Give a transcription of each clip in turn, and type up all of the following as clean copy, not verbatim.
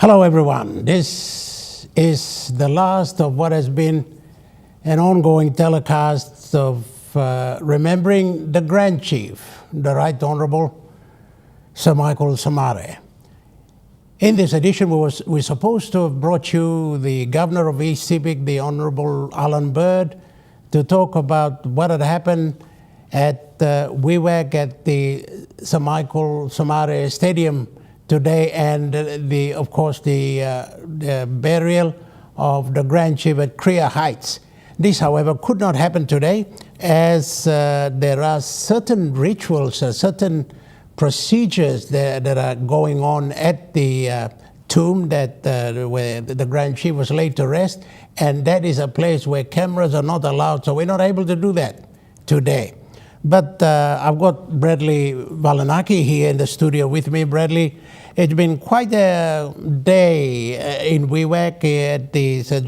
Hello everyone, this is the last of what has been an ongoing telecast of remembering the Grand Chief, the Right Honourable Sir Michael SOMARE. In this edition we're supposed to have brought you the Governor of East Sepik, the Honourable Alan Bird, to talk about what had happened at Wewak at the Sir Michael SOMARE Stadium today, and of course the burial of the Grand Chief at Krea Heights. This, however, could not happen today, as there are certain rituals, certain procedures that are going on at the tomb where the Grand Chief was laid to rest, and that is a place where cameras are not allowed, so we're not able to do that today. But I've got Bradley Valanaki here in the studio with me. Bradley, it's been quite a day in Wewak at the Sir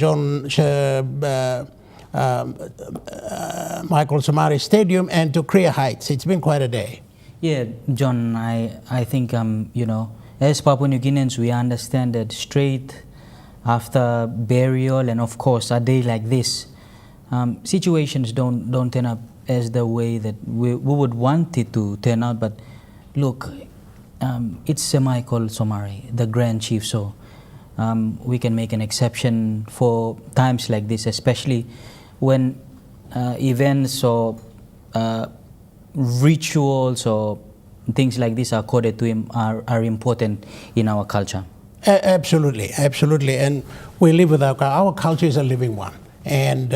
Michael SOMARE Stadium and to Krea Heights. It's been quite a day. Yeah, John, I think, as Papua New Guineans, we understand that straight after burial and, of course, a day like this, situations don't turn up as the way that we would want it to turn out. But look, it's Sir Michael SOMARE, the Grand Chief, so we can make an exception for times like this, especially when events or rituals or things like this are coded to him are important in our culture. Absolutely, absolutely. And we live with our culture is a living one. And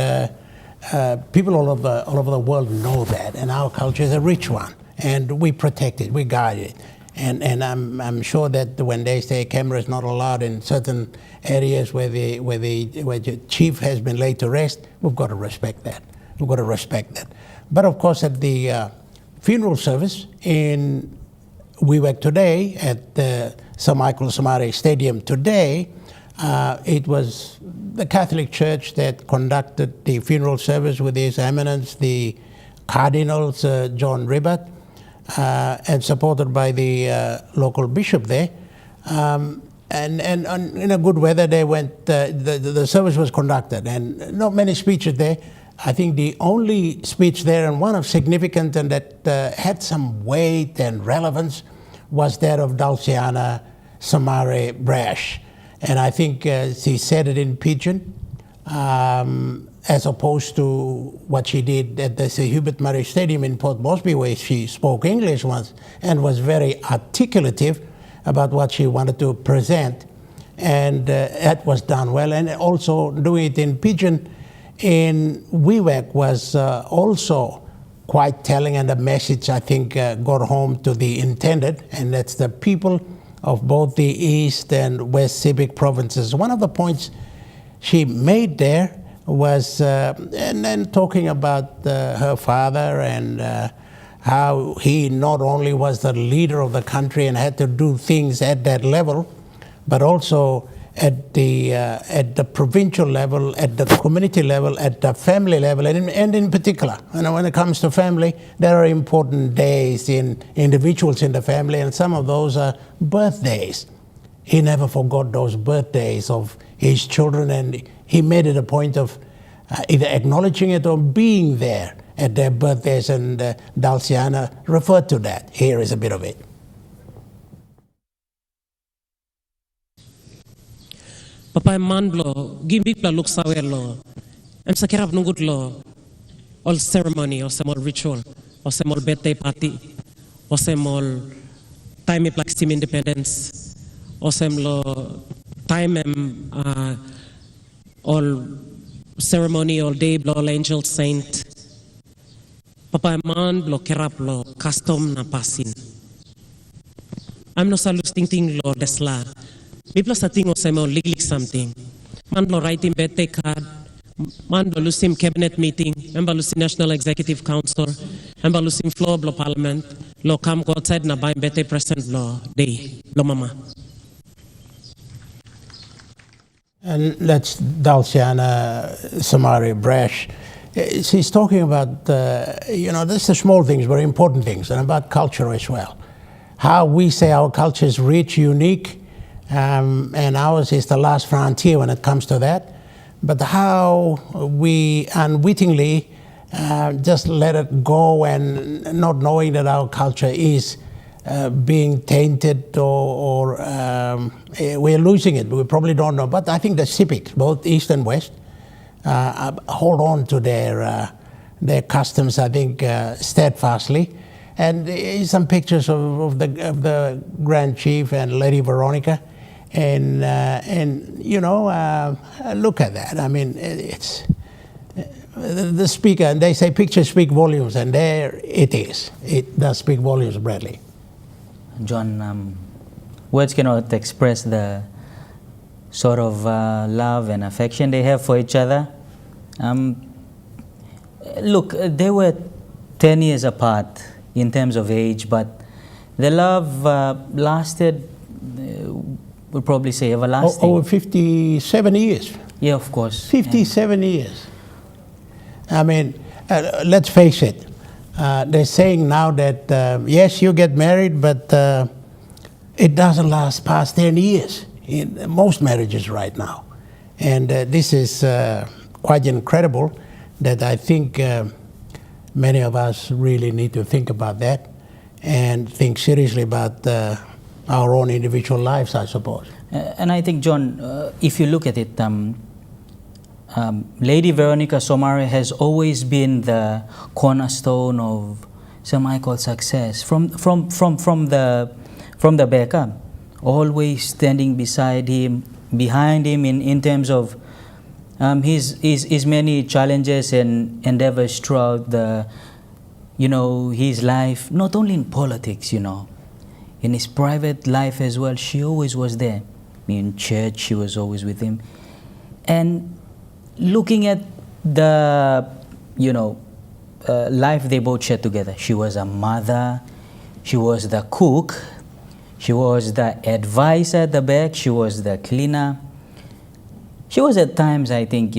people all over the world know that. And our culture is a rich one. And we protect it, we guide it. And I'm sure that when they say camera is not allowed in certain areas where the chief has been laid to rest, we've got to respect that. We've got to respect that. But of course, at the funeral service in Wewak today, at the Sir Michael SOMARE Stadium today, it was the Catholic Church that conducted the funeral service with His Eminence, the Cardinal Sir John Ribbert, and supported by the local bishop there. And in a good weather, they went. The service was conducted, and not many speeches there. I think the only speech there, and one of significance and that had some weight and relevance, was that of Dalciana SOMARE Brash. And I think she said it in Pidgin, as opposed to what she did at the Sir Hubert Murray Stadium in Port Moresby, where she spoke English once and was very articulative about what she wanted to present. And that was done well. And also doing it in Pidgin in Wewak was also quite telling, and the message, I think, got home to the intended, and that's the people of both the East and West Sepik provinces. One of the points she made there was, and then talking about her father and how he not only was the leader of the country and had to do things at that level, but also at the provincial level, at the community level, at the family level, and in particular, when it comes to family, there are important days in individuals in the family, and some of those are birthdays. He never forgot those birthdays of his children, and he made it a point of either acknowledging it or being there at their birthdays, and Dalciana referred to that. Here is a bit of it. Papai manblo, gimbik la luksawelo, em sakirap nungut lo, all ceremony, or some ritual, or some birthday party, or some time e plaksim independence, or some time all ceremony, all day, all angel saint. Papai manblo kerap lo custom na pasin. I'm no salus ting lo desla. People are saying also legally something. Man lo writing birthday card. Man lo lusim cabinet meeting. Man lo lusim National Executive Council. Man lo lusim floor lo parliament. Lo come go outside na buy birthday present lo day lo mama. And that's Dalciana SOMARE Brash. She's talking about this the small things, very important things, and about culture as well. How we say our culture is rich, unique, and ours is the last frontier when it comes to that. But how we unwittingly just let it go, and not knowing that our culture is being tainted, or we're losing it. We probably don't know. But I think the civics, both East and West, hold on to their customs, I think, steadfastly. And some pictures of the Grand Chief and Lady Veronica, and you know, look at that. I mean, it's the speaker, and they say pictures speak volumes, and there it is. It does speak volumes, Bradley. John, words cannot express the sort of love and affection they have for each other. Look, they were 10 years apart in terms of age, but the love lasted, we'll probably say everlasting. Over 57 years. Yeah, of course. 57 years. I mean, let's face it. They're saying now that, yes, you get married, but it doesn't last past 10 years in most marriages right now. And this is quite incredible, that I think many of us really need to think about that and think seriously about our own individual lives, I suppose. And I think, John, if you look at it, Lady Veronica SOMARE has always been the cornerstone of Sir Michael's success from the back up, always standing beside him, behind him in terms of his many challenges and endeavors throughout his life, not only in politics, in his private life as well. She always was there. In church, she was always with him. And looking at the, life they both shared together, she was a mother, she was the cook, she was the advisor at the back, she was the cleaner. She was at times, I think,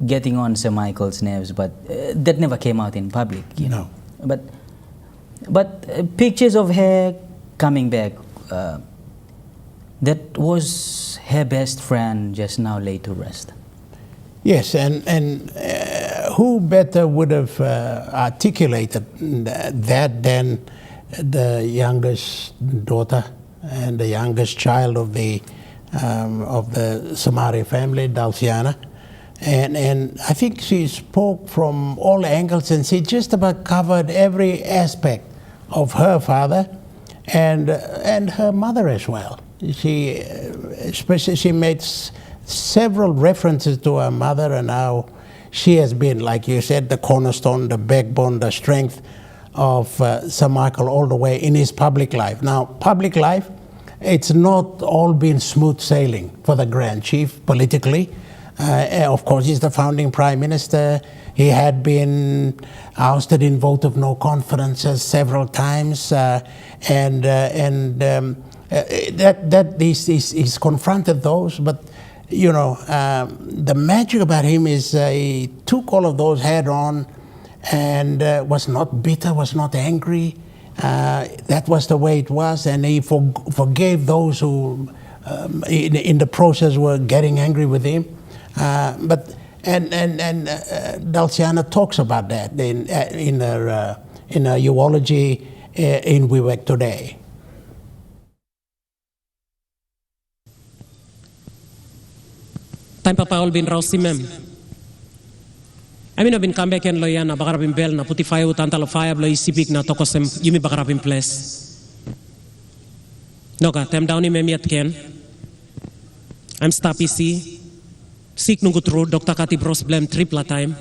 getting on Sir Michael's nerves, but that never came out in public, No. But pictures of her coming back, that was her best friend just now laid to rest. Yes, and who better would have articulated that than the youngest daughter and the youngest child of the SOMARE family, Dalciana. And I think she spoke from all angles, and she just about covered every aspect of her father and her mother as well. She made several references to her mother and how she has been, like you said, the cornerstone, the backbone, the strength of Sir Michael all the way in his public life. Now, public life, it's not all been smooth sailing for the Grand Chief politically. Of course, he's the founding Prime Minister. He had been ousted in vote of no confidence several times, he's confronted those. But the magic about him is he took all of those head on, and was not bitter, was not angry. That was the way it was, and he forgave those who, in the process, were getting angry with him. But Dalciana talks about that in her Eulogy in Wewak today. Time pa Paul bin Rausimem. Amin bin comeback en loya na bakarapin bel na puti fayo tantalo fire lo isipik na tokosem yumi bakarapin place. Noka tem down ni memiat ken. I'm Stapi C. Sik nunggu tru Dr. Kati Bros blem tripla time.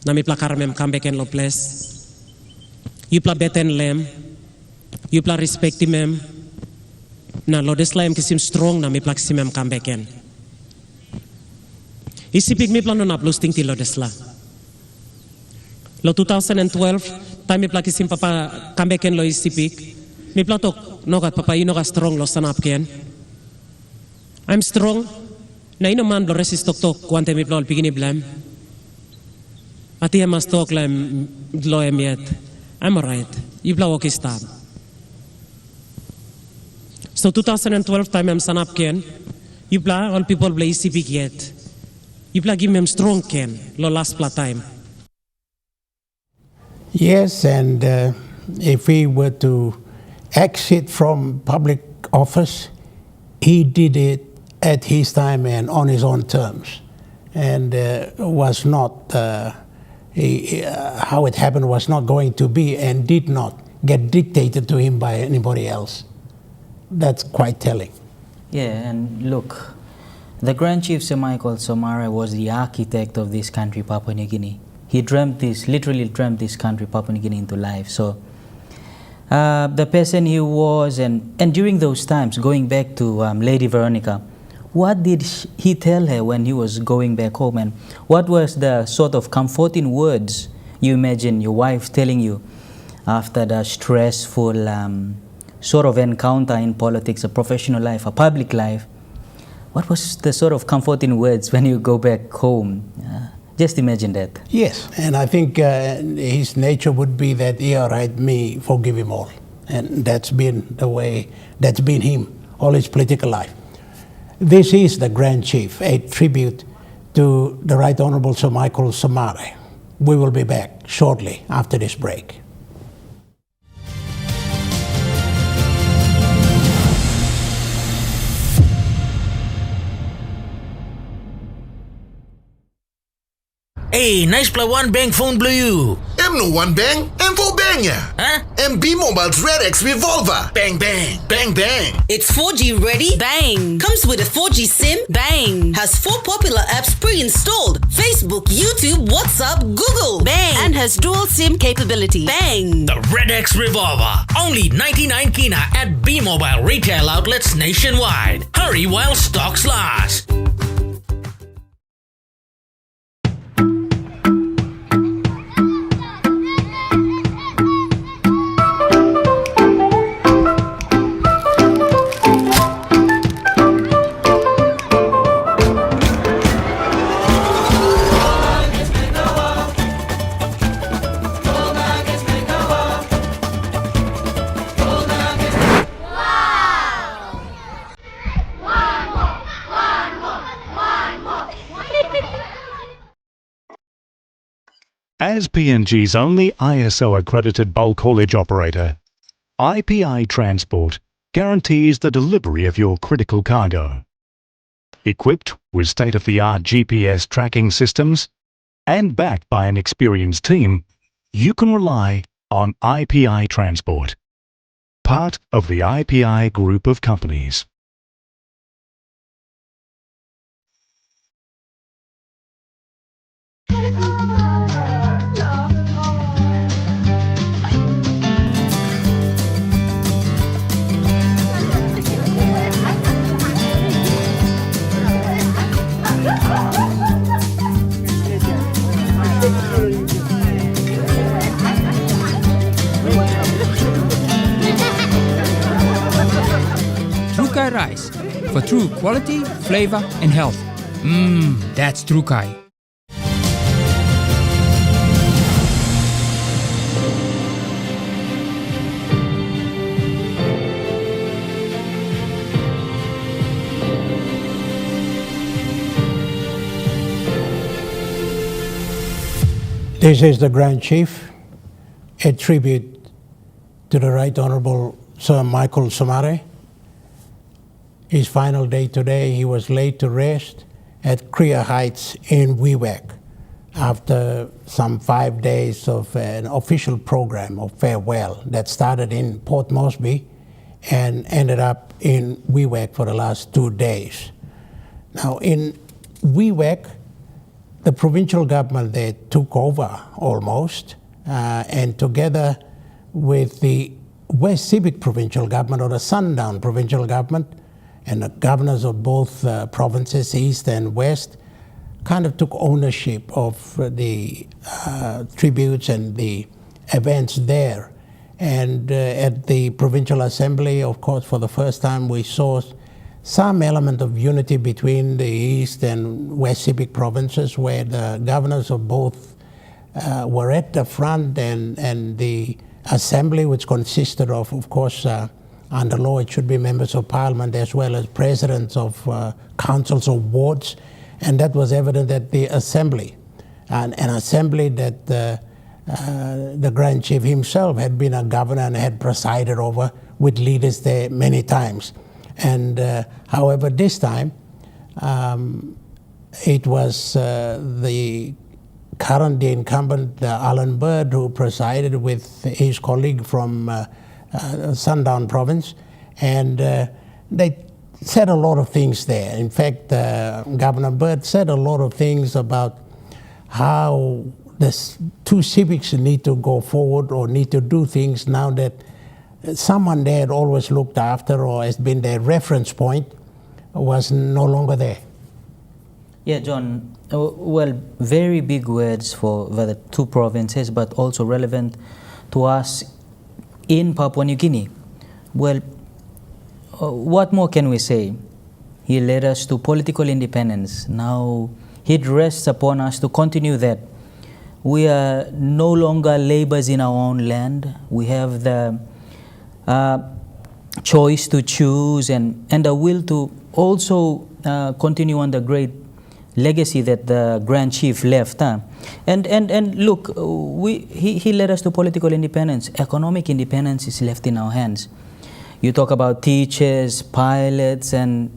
Nami plakar mem comeback en lo place. Yupla beten lem. Yupla respecti mem. Na lo deslaim kisim strong nami plaksim mem comeback en. Isipik mi plano na plus ting tilo desla. Lo 2012, time mi plakisim papa kambeken lo isipik. Mi platok nokat papa ino ka strong lo sanap ken. I'm strong. Na ino man lo resistok tok kwante mi plol pigini blam. Ati mas tok lem lo emiet. I'm alright. You blow okay stab. So 2012 time I'm sanap ken, yupla all people play ECP get. Yupla give them strong ken, lo last pla time. Yes, and if he were to exit from public office, he did it at his time and on his own terms, and was not, how it happened was not going to be and did not get dictated to him by anybody else. That's quite telling. Yeah, and look, the Grand Chief Sir Michael SOMARE was the architect of this country, Papua New Guinea. He dreamt this, literally dreamt this country, Papua New Guinea, into life. So the person he was, and during those times, going back to Lady Veronica, what did he tell her when he was going back home, and what was the sort of comforting words you imagine your wife telling you after the stressful sort of encounter in politics, a professional life, a public life? What was the sort of comforting words when you go back home? Just imagine that. Yes, and I think his nature would be that, yeah, right, me, forgive him all. And that's been the way, that's been him all his political life. This is the Grand Chief, a tribute to the Right Honourable Sir Michael SOMARE. We will be back shortly after this break. Hey, nice play one bang phone blue. No one bang, M4 bang ya. Huh? MB Mobile's Red X Revolver. Bang, bang, bang, bang. It's 4G ready? Bang! Comes with a 4G SIM? Bang! Has 4 popular apps pre-installed: Facebook, YouTube, WhatsApp, Google. Bang! And has dual SIM capability. Bang! The Red X Revolver. Only 99 kina at B-Mobile retail outlets nationwide. Hurry while stocks last. As PNG's only ISO-accredited bulk haulage operator, IPI Transport guarantees the delivery of your critical cargo. Equipped with state-of-the-art GPS tracking systems and backed by an experienced team, you can rely on IPI Transport, part of the IPI group of companies. Trukai rice for true quality, flavor and health. That's Trukai. This is the Grand Chief, a tribute to the Right Honourable Sir Michael SOMARE. His final day today, he was laid to rest at Krea Heights in Wewak after some 5 days of an official program of farewell that started in Port Moresby and ended up in Wewak for the last 2 days. Now in Wewak, the provincial government there took over almost, and together with the West Civic provincial government, or the Sundown provincial government, and the governors of both provinces, East and West, kind of took ownership of the tributes and the events there. And at the Provincial Assembly, of course, for the first time we saw some element of unity between the East and West Civic provinces, where the governors of both were at the front, and the Assembly, which consisted of course, Under law, it should be members of parliament as well as presidents of councils or wards. And that was evident at the assembly, an assembly that the Grand Chief himself had been a governor and had presided over with leaders there many times. And however, this time, it was the incumbent Alan Bird who presided with his colleague from Sundown Province, and they said a lot of things there. In fact, Governor Bird said a lot of things about how the two civics need to go forward or need to do things now that someone they had always looked after or has been their reference point was no longer there. Yeah, John, well, very big words for the two provinces, but also relevant to us in Papua New Guinea. Well, what more can we say? He led us to political independence. Now it rests upon us to continue that. We are no longer laborers in our own land. We have the choice to choose and the will to also continue on the great legacy that the Grand Chief left. And look, he led us to political independence. Economic independence is left in our hands. You talk about teachers, pilots, and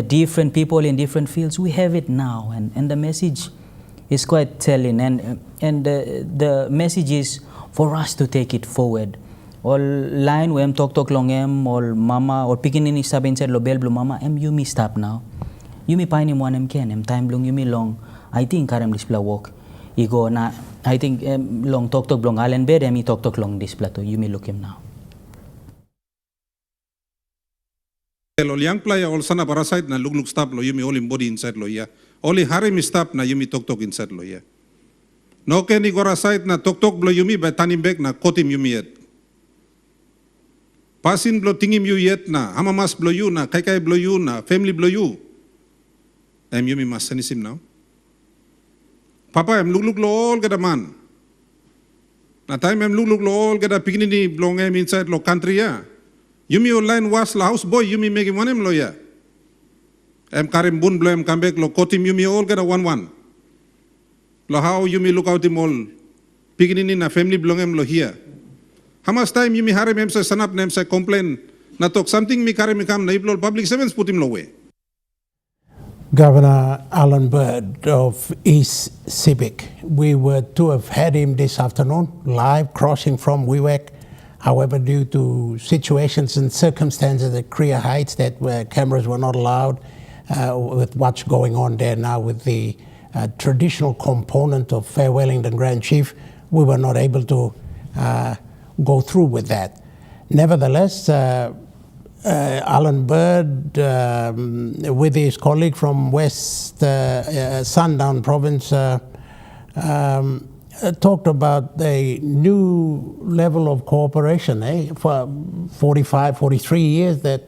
different people in different fields. We have it now, and the message is quite telling. And the message is for us to take it forward. All line wem tok long em all mama or picking in sabin said lo bel blue mama em you me stop now. You me pine him one em ken em time long you me long. I think karem display walk. Igo na I think long tok long Allen bed em tok long display to you me look him now. Lo young player all sana parasite na look stop lo you me all body inside lo ya. Only harem stop na you me tok inside lo ya. No ken ni gora side na tok blo you me by tanim back na kotim you me yet. Pasin blo tingim you yet na hamamas blo you na kai blo you na family blo you. Em you me mas sanisim now. Papa em look lo all get a man. Na time em look lo all get a pignini blong em inside lo country ya. You me online was la house boy you me make him one em lo ya. Em karim bun blo em come back lo kotim you me all get a 1-1. Lo how you me look out him all pignini na family blong em lo here. How much time you me harem em say sanap nem say complain na talk something me karim kam na iblol public servants put him lo way. Governor Alan Bird of East Civic. We were to have had him this afternoon, live crossing from Wewak. However, due to situations and circumstances at Korea Heights that where cameras were not allowed, with what's going on there now with the traditional component of farewelling the Grand Chief, we were not able to go through with that. Nevertheless, Alan Bird, with his colleague from West Sundown Province, talked about a new level of cooperation. For 45, 43 years, that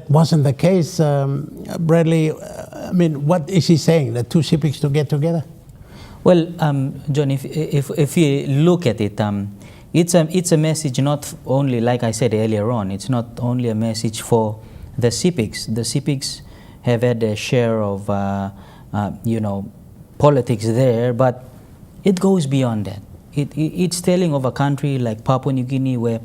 wasn't the case. Bradley, I mean, what is he saying? The two civics to get together? Well, John, if you look at it, it's a message not only, like I said earlier on, it's not only a message for the civics. The civics have had a share of, politics there, but it goes beyond that. It's telling of a country like Papua New Guinea where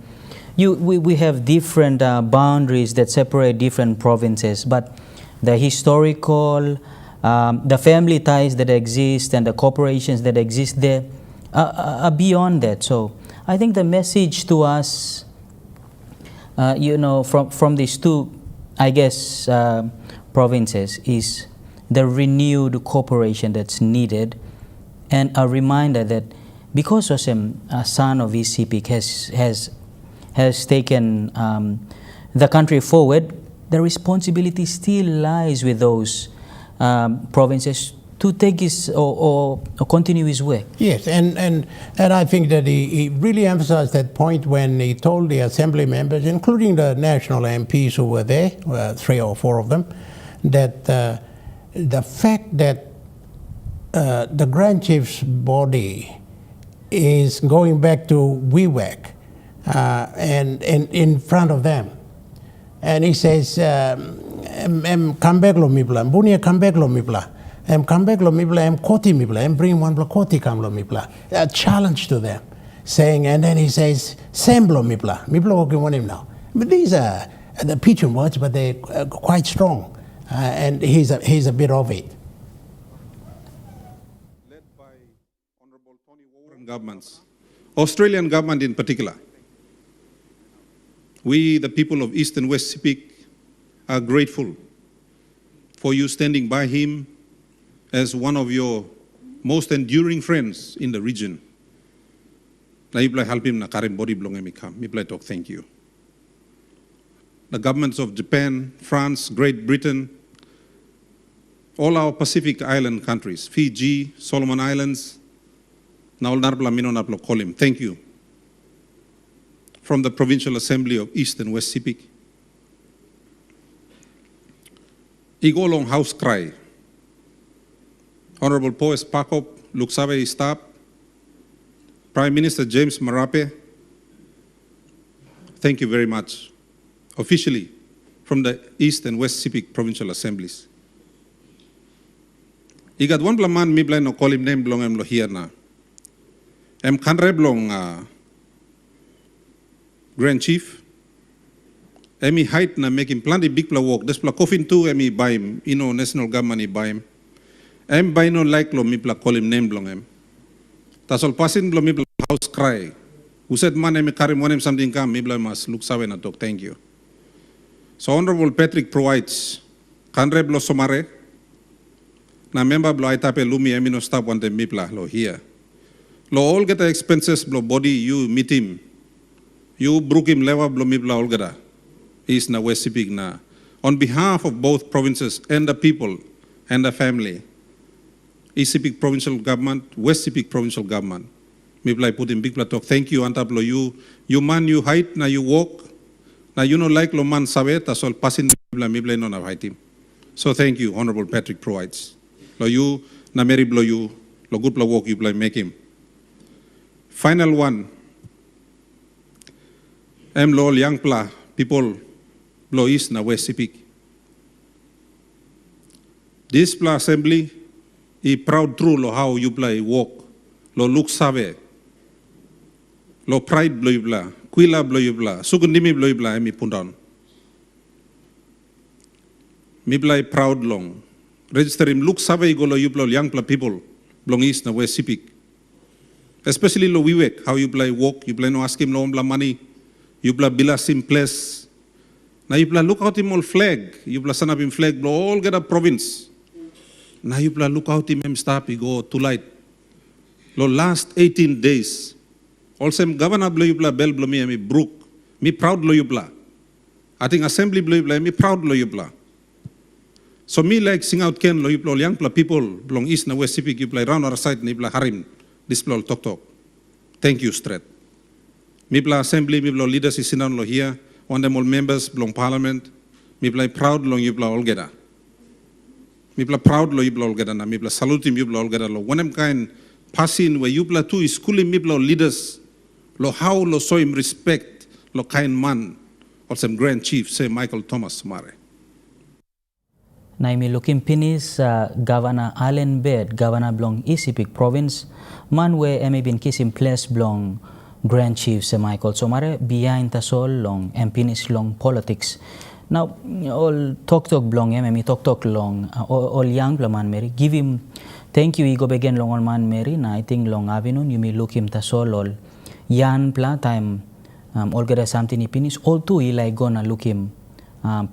we have different boundaries that separate different provinces, but the historical, the family ties that exist and the corporations that exist there are beyond that. So I think the message to us, from these two, I guess, provinces is the renewed cooperation that's needed, and a reminder that because Osem, a son of East Civic, has taken the country forward, the responsibility still lies with those provinces to take his or continue his work. Yes, and I think that he really emphasized that point when he told the assembly members, including the national MPs who were there, 3 or 4 of them, that the fact that the Grand Chief's body is going back to Wewak and in front of them. And he says, em comeback lo mipla, bunia comeback lo mipla, em comeback lo mipla, em koti mipla, em bring one bla koti kam lo mipla. A challenge to them, saying, and then he says, semblo mipla, mipla woki want him now. But these are the Pidgin words, but they're quite strong, and he's a bit of it. Led by Honorable Tony Wewak governments, Australian government in particular. We, the people of East and West Sepik, are grateful for you standing by him as one of your most enduring friends in the region. Na iblay help him na karim body blong emikam. Iblay talk thank you. The governments of Japan, France, Great Britain, all our Pacific Island countries, Fiji, Solomon Islands, naol narpla mino narplo kolim. Thank you. From the Provincial Assembly of East and West Sepik. Igolong house cry. Honorable Poes Pakop, Luksabe Stap, Prime Minister James Marape, thank you very much. Officially, from the East and West Sepik Provincial Assemblies. Igat one blaman mi blay no kolim name blong em lo here na. Em kanre blong Grand Chief, emi height na make him plenty big pla walk. Des pla coffin too emi buy him. National government i buy him. Em buy no like lo mi pla call him name blong em. Tasol pasin lo mi pla house cry. Who said man emi karim one him something come mi pla mas look sawe na talk. Thank you. So Honorable Patrick provides kanre blo SOMARE na member blo aitape lumi emi no stop one mi pla lo here. Lo all get the expenses blo body you meet him. You brook him lewa blomibla olgada is na West Sepik na. On behalf of both provinces and the people and the family, East Sepik Provincial Government, West Sepik Provincial Government, miblay put in big talk. Thank you antaplo you man you height na you walk na you no like lo man sabe tasol pasin miblay no na height him. So thank you, Honorable Patrick provides. Lo you na Mary blow you lo good blow walk you blay make him. Final one. Em lol young pla people blow East na West Sepik. This pla assembly I proud true lo how you play walk lo look save lo pride blow bla kuila blow bla sugundimi blow bla emi pundan. Mi play proud long register him look save go lo you blow young pla people belong East na West Sepik. Especially lo Wewak how you play walk you play no ask him lo bla money. You bla bilas him place. Now you bla look out him all flag. You bla san up him flag bla all get a province. Now you bla look out him stop he go too light. Lo last 18 days. Also governor bla you bla bell bla me brook. Me proud lo you bla. I think assembly bla you bla me proud lo you bla. So me like sing out ken lo you bla young bla people belong East na West Sepik you bla round our side ni bla harim. This bla talk. Thank you straight. Mibla assembly, mibla leaders is sinan lo here, honorable members belong parliament, mibla proud lo yibla olgeda. Mibla proud lo yibla olgeda na mibla salute mibla olgeda lo. When I'm kind passing where yibla too is schooling mibla leaders lo how lo so him respect lo kind man or some Grand Chief say Michael Thomas SOMARE. Naimi looking pinis Governor Allen Bed, Governor belong East Sepik Province, man where emi bin kissing place belong Grand Chief se Michael SOMARE behind the soul long and pinis long politics. Now all talk blong me talk long all young man Mary give him thank you go begin long on man Mary na I think long avenue you may look him the soul all yan pla time all get something he pinis all too he like gonna look him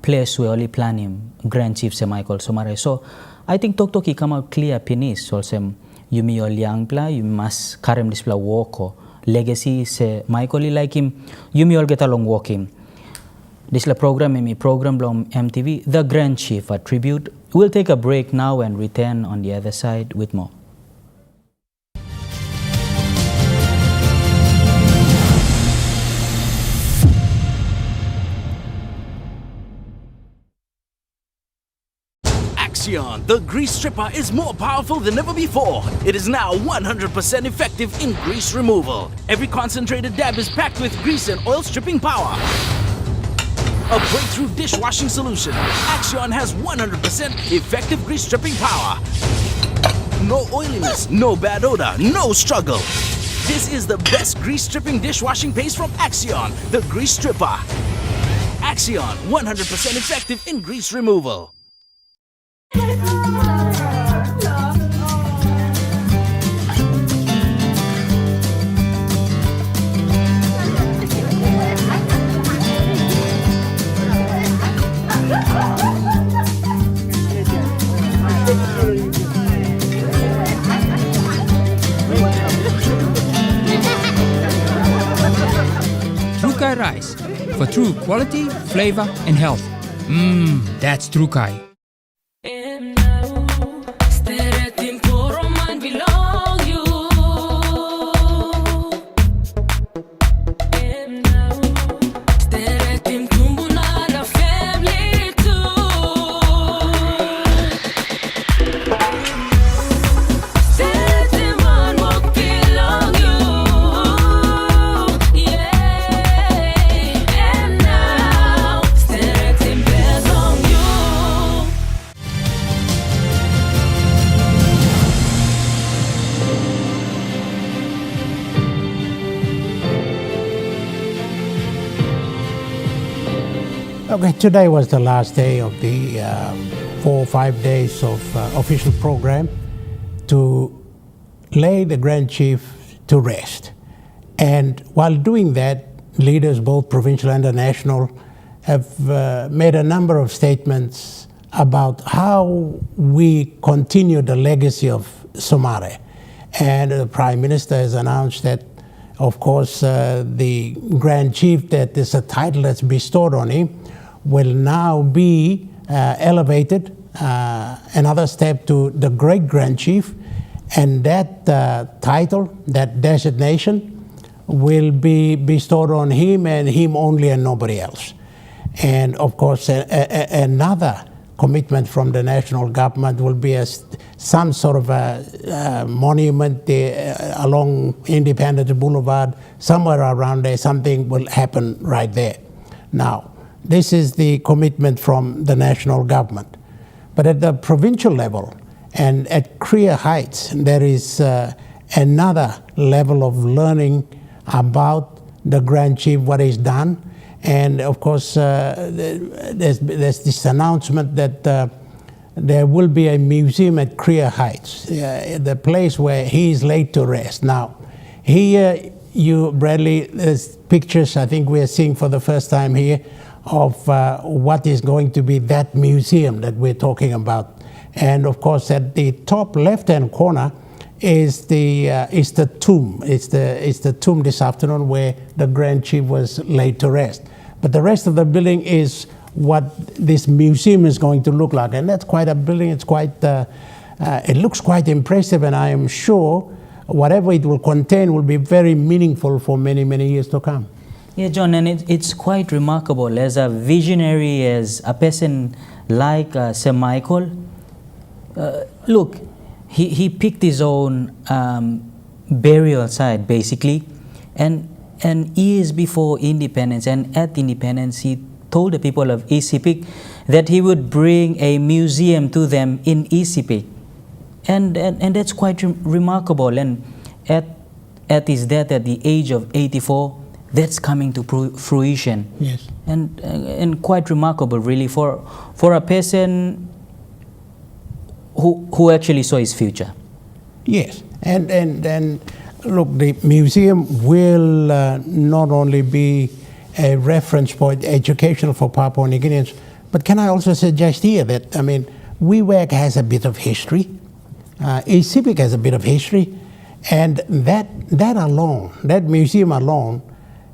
place where only plan him Grand Chief se Michael SOMARE. So I think talk he come out clear pinis also you me all young pla you must carry him this pla walk or legacy se Michael like him you may all get along walking. This is program blom EMTV The Grand Chief a tribute. We'll take a break now and return on the other side with more. Axion, the grease stripper, is more powerful than ever before. It is now 100% effective in grease removal. Every concentrated dab is packed with grease and oil stripping power. A breakthrough dishwashing solution. Axion has 100% effective grease stripping power. No oiliness, no bad odor, no struggle. This is the best grease stripping dishwashing paste from Axion, the grease stripper. Axion, 100% effective in grease removal. Trukai rice for true quality, flavor, and health. That's Trukai. Okay, today was the last day of the 4 or 5 days of official program to lay the Grand Chief to rest. And while doing that, leaders, both provincial and national, have made a number of statements about how we continue the legacy of SOMARE. And the Prime Minister has announced that, of course, the Grand Chief, that is a title that's bestowed on him, will now be elevated another step to the Great Grand Chief, and that title, that designation, will be bestowed on him and him only and nobody else. And of course, another commitment from the national government will be some sort of a monument along Independence Boulevard, somewhere around there. Something will happen right there. Now, this is the commitment from the national government. But at the provincial level and at Korea Heights, there is another level of learning about the Grand Chief, what he's done. And of course, there's this announcement that there will be a museum at Korea Heights, the place where he is laid to rest. Now, here, Bradley, there's pictures I think we are seeing for the first time here of what is going to be that museum that we're talking about. And of course, at the top left-hand corner is the tomb. It's the tomb this afternoon where the Grand Chief was laid to rest. But the rest of the building is what this museum is going to look like, and that's quite a building. It's quite. It looks quite impressive, and I am sure whatever it will contain will be very meaningful for many, many years to come. Yeah, John, and it's quite remarkable. As a visionary, as a person like Sir Michael, look, he picked his own burial site, basically, and years before independence and at independence, he told the people of Isipik that he would bring a museum to them in Isipik. And that's quite remarkable. And at his death at the age of 84, that's coming to fruition. Yes. And quite remarkable, really, for a person who actually saw his future. Yes, and look, the museum will not only be a reference point, educational for Papua New Guineans, but can I also suggest here that, I mean, Wewak has a bit of history, Isipik has a bit of history, and that alone, that museum alone,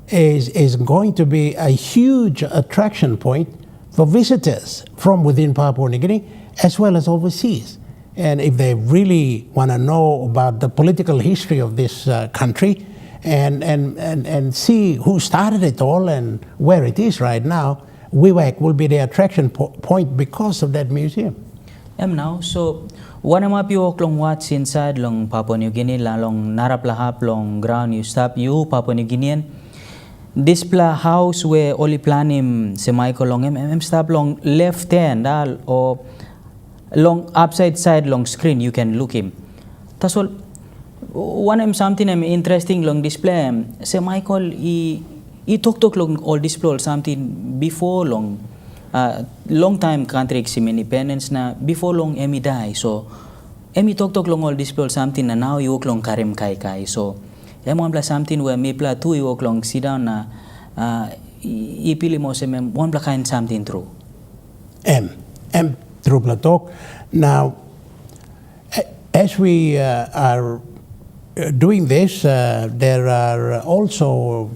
is going to be a huge attraction point for visitors from within Papua New Guinea as well as overseas. And if they really want to know about the political history of this country and see who started it all and where it is right now, Wewak will be the attraction point because of that museum. Now, so one am up you long watch inside long Papua New Guinea la long naraplahap long ground you stop you Papua New Guinean. This house where only plan him semi long stop long left hand or long upside side long screen you can look him. That's all. One something interesting long display. Michael he talk long all display something before long time country independence na before long emi die so emi talk long all display something na now you long karim kai so one something where me pla two you long sit down na ipili mo se one kind something true. True talk. Now, as we are doing this, there are also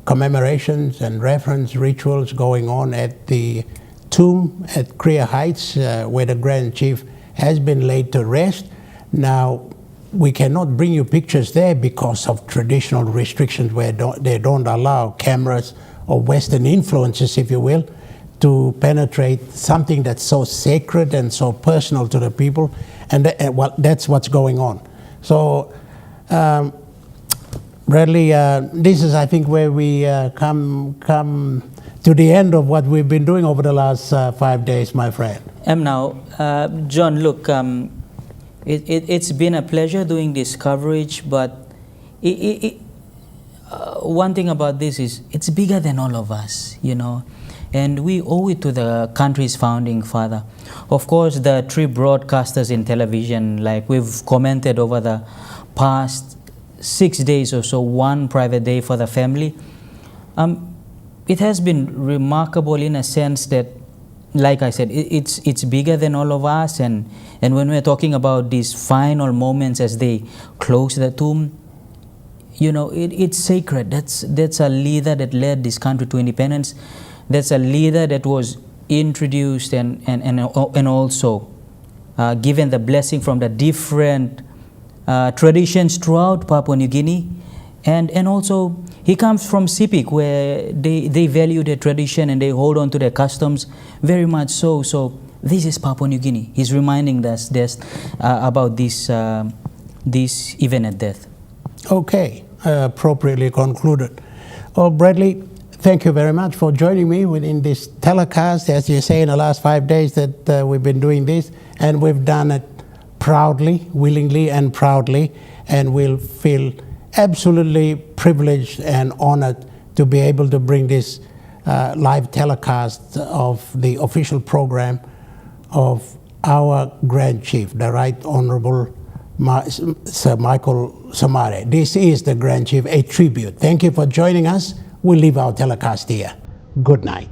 commemorations and reference rituals going on at the tomb at Krea Heights, where the Grand Chief has been laid to rest. Now, we cannot bring you pictures there because of traditional restrictions where they don't allow cameras or Western influences, if you will, to penetrate something that's so sacred and so personal to the people. And well, that's what's going on. So, Bradley, this is, I think, where we come to the end of what we've been doing over the last 5 days, my friend. Now, John, look, it's been a pleasure doing this coverage, but one thing about this is it's bigger than all of us, you know, and we owe it to the country's founding father. Of course, the 3 broadcasters in television, like we've commented over the past 6 days or so, 1 private day for the family. It has been remarkable in a sense that, like I said, it's bigger than all of us, and when we're talking about these final moments as they close the tomb, you know, it's sacred. That's a leader that led this country to independence. That's a leader that was introduced and also given the blessing from the different traditions throughout Papua New Guinea, and also he comes from Sipik, where they value their tradition and they hold on to their customs very much so. So this is Papua New Guinea. He's reminding us about this event at death. Okay, appropriately concluded. Oh, Bradley, thank you very much for joining me within this telecast. As you say, in the last 5 days that we've been doing this, and we've done it proudly, willingly and proudly, and we'll feel absolutely privileged and honored to be able to bring this live telecast of the official program of our Grand Chief, the Right Honorable Sir Michael SOMARE. This is the Grand Chief, a tribute. Thank you for joining us. We'll leave our telecast here. Good night.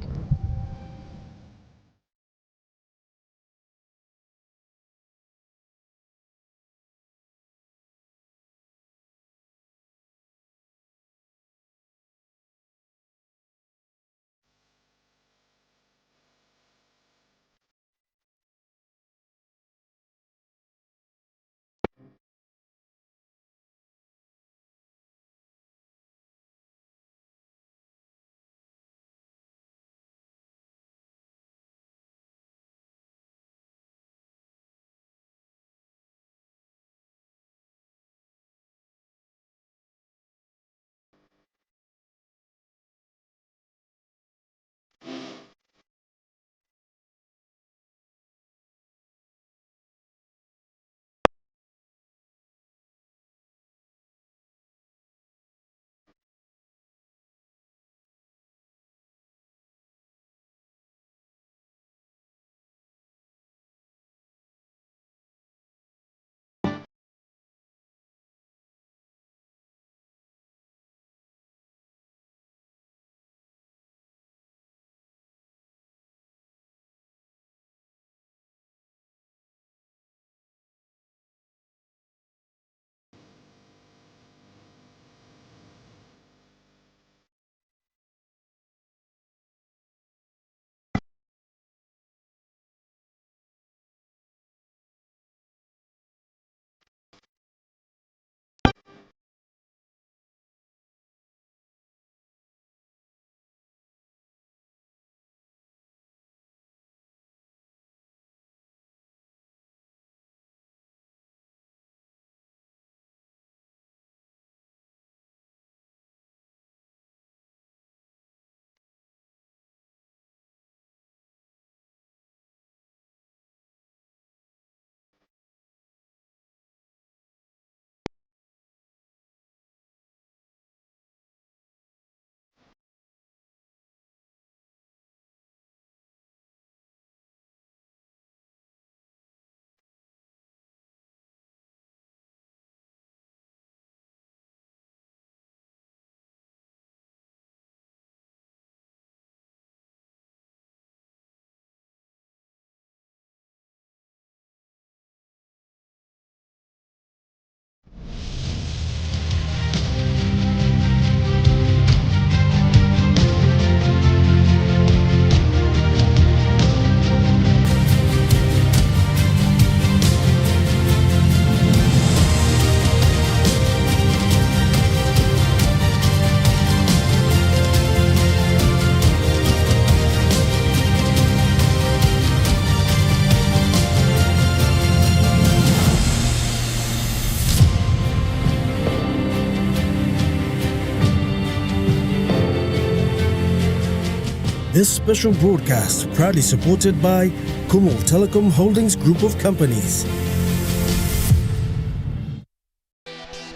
This special broadcast proudly supported by Kumul Telecom Holdings Group of Companies.